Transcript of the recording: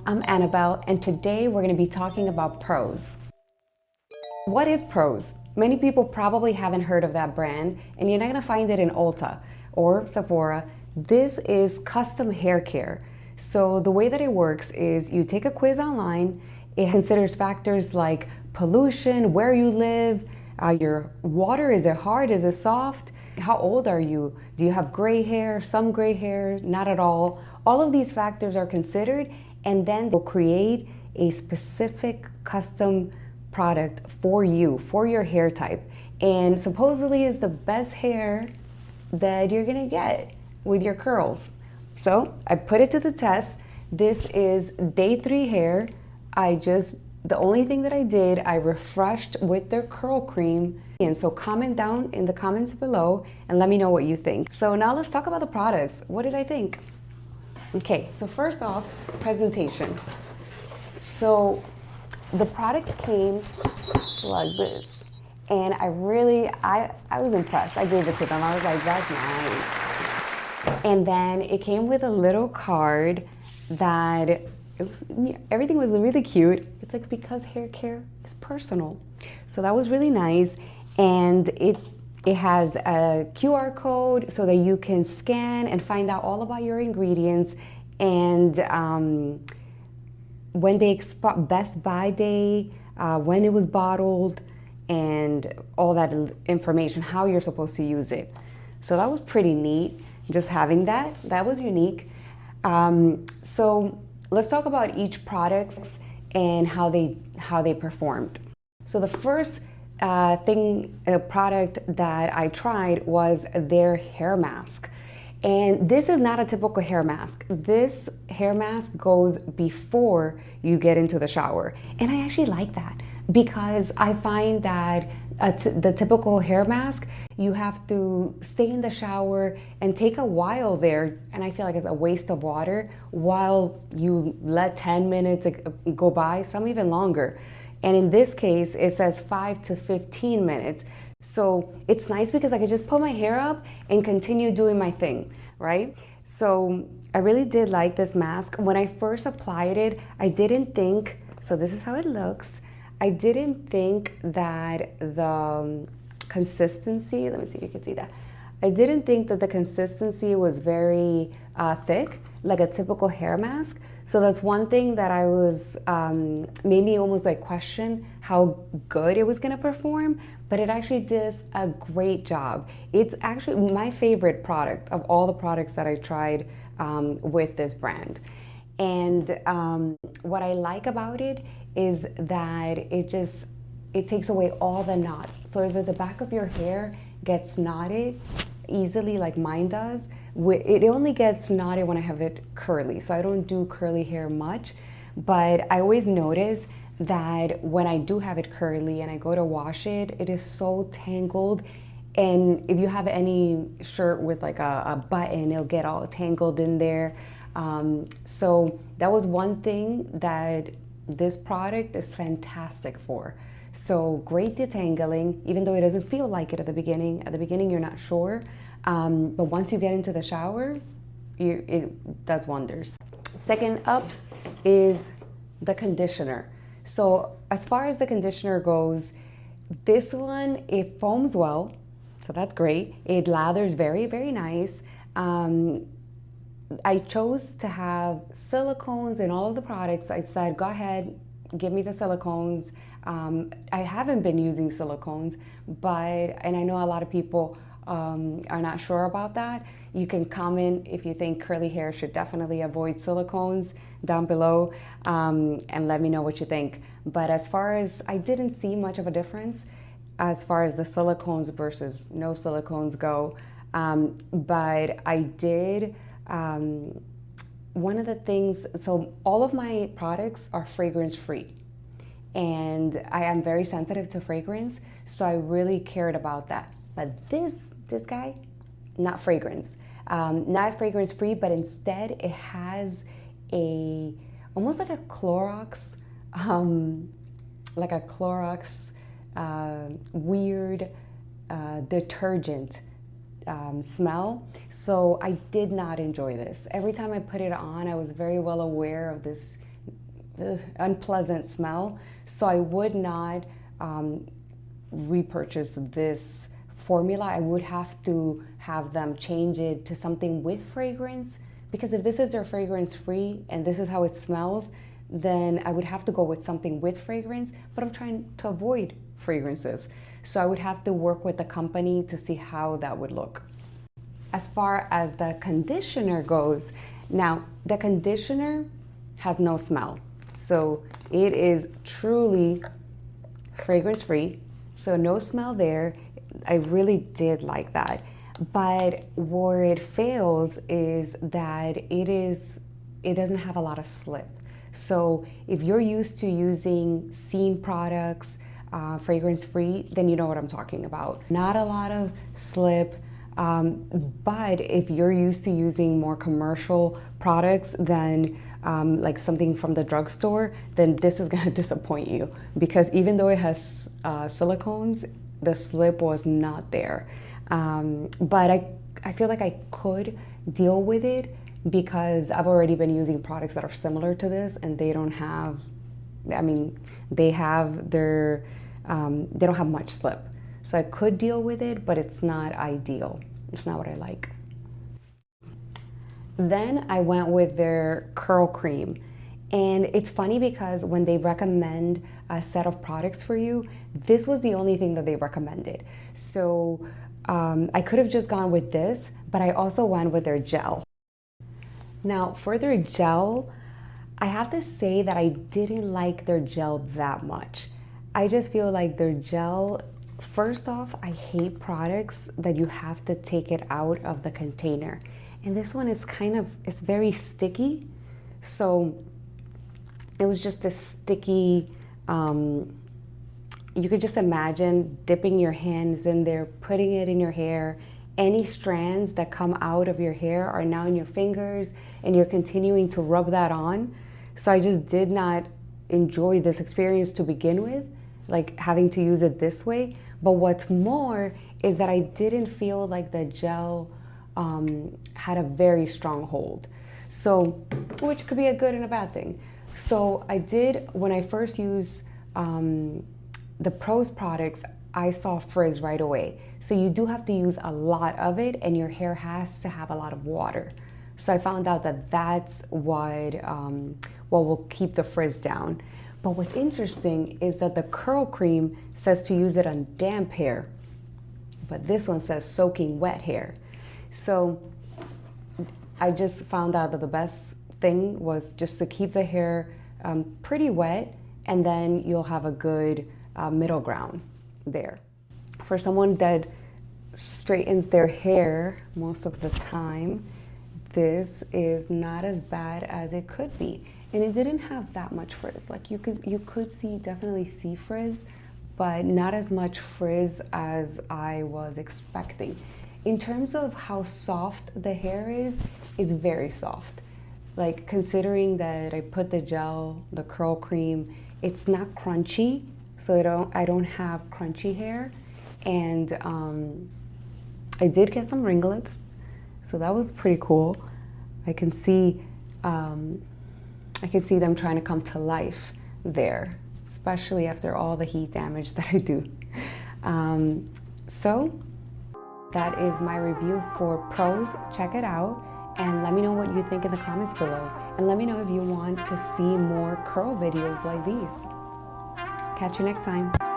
I'm Annabelle, and today we're going to be talking about Prose. What is Prose? Many people probably haven't heard of that brand, and you're not going to find it in Ulta or Sephora. This is custom hair care. So the way that it works is you take a quiz online. It considers factors like pollution, where you live, your water, is it hard, is it soft? How old are you? Do you have gray hair, some gray hair, not at all? All of these factors are considered, and then they'll create a specific custom product for you, for your hair type. And supposedly is the best hair that you're gonna get with your curls. So I put it to the test. This is day 3 hair. The only thing that I did, I refreshed with their curl cream. And so comment down in the comments below and let me know what you think. So now let's talk about the products. What did I think? Okay, so first off, presentation. So the products came like this. And I was impressed. I gave it to them. I was like, that's nice. And then it came with a little card that everything was really cute. It's like, because hair care is personal. So that was really nice. And it has a QR code so that you can scan and find out all about your ingredients and when they best buy day, when it was bottled, and all that information, how you're supposed to use it. So that was pretty neat, just having that. That was unique. So let's talk about each product and how they performed. So the first product that I tried was their hair mask. And this is not a typical hair mask. This hair mask goes before you get into the shower. And I actually like that because I find that the typical hair mask, you have to stay in the shower and take a while there. And I feel like it's a waste of water while you let 10 minutes go by, some even longer. And in this case, it says 5 to 15 minutes. So it's nice because I could just put my hair up and continue doing my thing, right? So I really did like this mask. When I first applied it, I didn't think, so this is how it looks. I didn't think that the consistency, let me see if you can see that. I didn't think that the consistency was very thick, like a typical hair mask. So that's one thing that I was, made me almost like question how good it was gonna perform, but it actually did a great job. It's actually my favorite product of all the products that I tried with this brand. And what I like about it is that it takes away all the knots. So if the back of your hair gets knotted easily like mine does, it only gets knotted when I have it curly. So I don't do curly hair much, but I always notice that when I do have it curly and I go to wash it, it is so tangled. And if you have any shirt with like a button, it'll get all tangled in there. So that was one thing that this product is fantastic for. So great detangling, even though it doesn't feel like it at the beginning. At the beginning, you're not sure. But once you get into the shower, it does wonders. Second up is the conditioner. So as far as the conditioner goes, this one, it foams well, so that's great. It lathers very, very nice. I chose to have silicones in all of the products. I said, go ahead, give me the silicones. I haven't been using silicones, and I know a lot of people are not sure about that. You can comment if you think curly hair should definitely avoid silicones down below, and let me know what you think. But as far as, I didn't see much of a difference as far as the silicones versus no silicones go. But I did, one of the things, so all of my products are fragrance free. And I am very sensitive to fragrance, so I really cared about that. But this guy, not fragrance. Not fragrance free, but instead it has almost like a Clorox, weird detergent smell. So I did not enjoy this. Every time I put it on, I was very well aware of this unpleasant smell. So I would not repurchase this formula. I would have to have them change it to something with fragrance, because if this is their fragrance free and this is how it smells, then I would have to go with something with fragrance, but I'm trying to avoid fragrances. So I would have to work with the company to see how that would look. As far as the conditioner goes, now the conditioner has no smell. So it is truly fragrance free. So no smell there. I really did like that. But where it fails is that it doesn't have a lot of slip. So if you're used to using scene products, fragrance free, then you know what I'm talking about. Not a lot of slip, but if you're used to using more commercial products than like something from the drugstore, then this is gonna disappoint you, because even though it has silicones, the slip was not there. But I feel like I could deal with it because I've already been using products that are similar to this, and they don't have, I mean, they have their, they don't have much slip. So I could deal with it, but it's not ideal. It's not what I like. Then I went with their curl cream. And it's funny because when they recommend a set of products for you, this was the only thing that they recommended. So I could have just gone with this, but I also went with their gel. Now for their gel, I have to say that I didn't like their gel that much. I just feel like their gel, first off, I hate products that you have to take it out of the container. And this one is it's very sticky. So it was just this sticky, you could just imagine dipping your hands in there, putting it in your hair. Any strands that come out of your hair are now in your fingers, and you're continuing to rub that on. So I just did not enjoy this experience to begin with, like having to use it this way. But what's more is that I didn't feel like the gel had a very strong hold. So, which could be a good and a bad thing. So I did, when I first used the Prose products, I saw frizz right away. So you do have to use a lot of it, and your hair has to have a lot of water. So I found out that that's what will keep the frizz down. But what's interesting is that the curl cream says to use it on damp hair, but this one says soaking wet hair. So I just found out that the best thing was just to keep the hair pretty wet, and then you'll have a good middle ground there. For someone that straightens their hair most of the time, this is not as bad as it could be. And it didn't have that much frizz. Like you could definitely see frizz, but not as much frizz as I was expecting. In terms of how soft the hair is, it's very soft. Like considering that I put the gel, the curl cream, it's not crunchy, so I don't have crunchy hair. And I did get some ringlets, so that was pretty cool. I can see them trying to come to life there, especially after all the heat damage that I do. So that is my review for Prose. Check it out and let me know what you think in the comments below. And let me know if you want to see more curl videos like these. Catch you next time.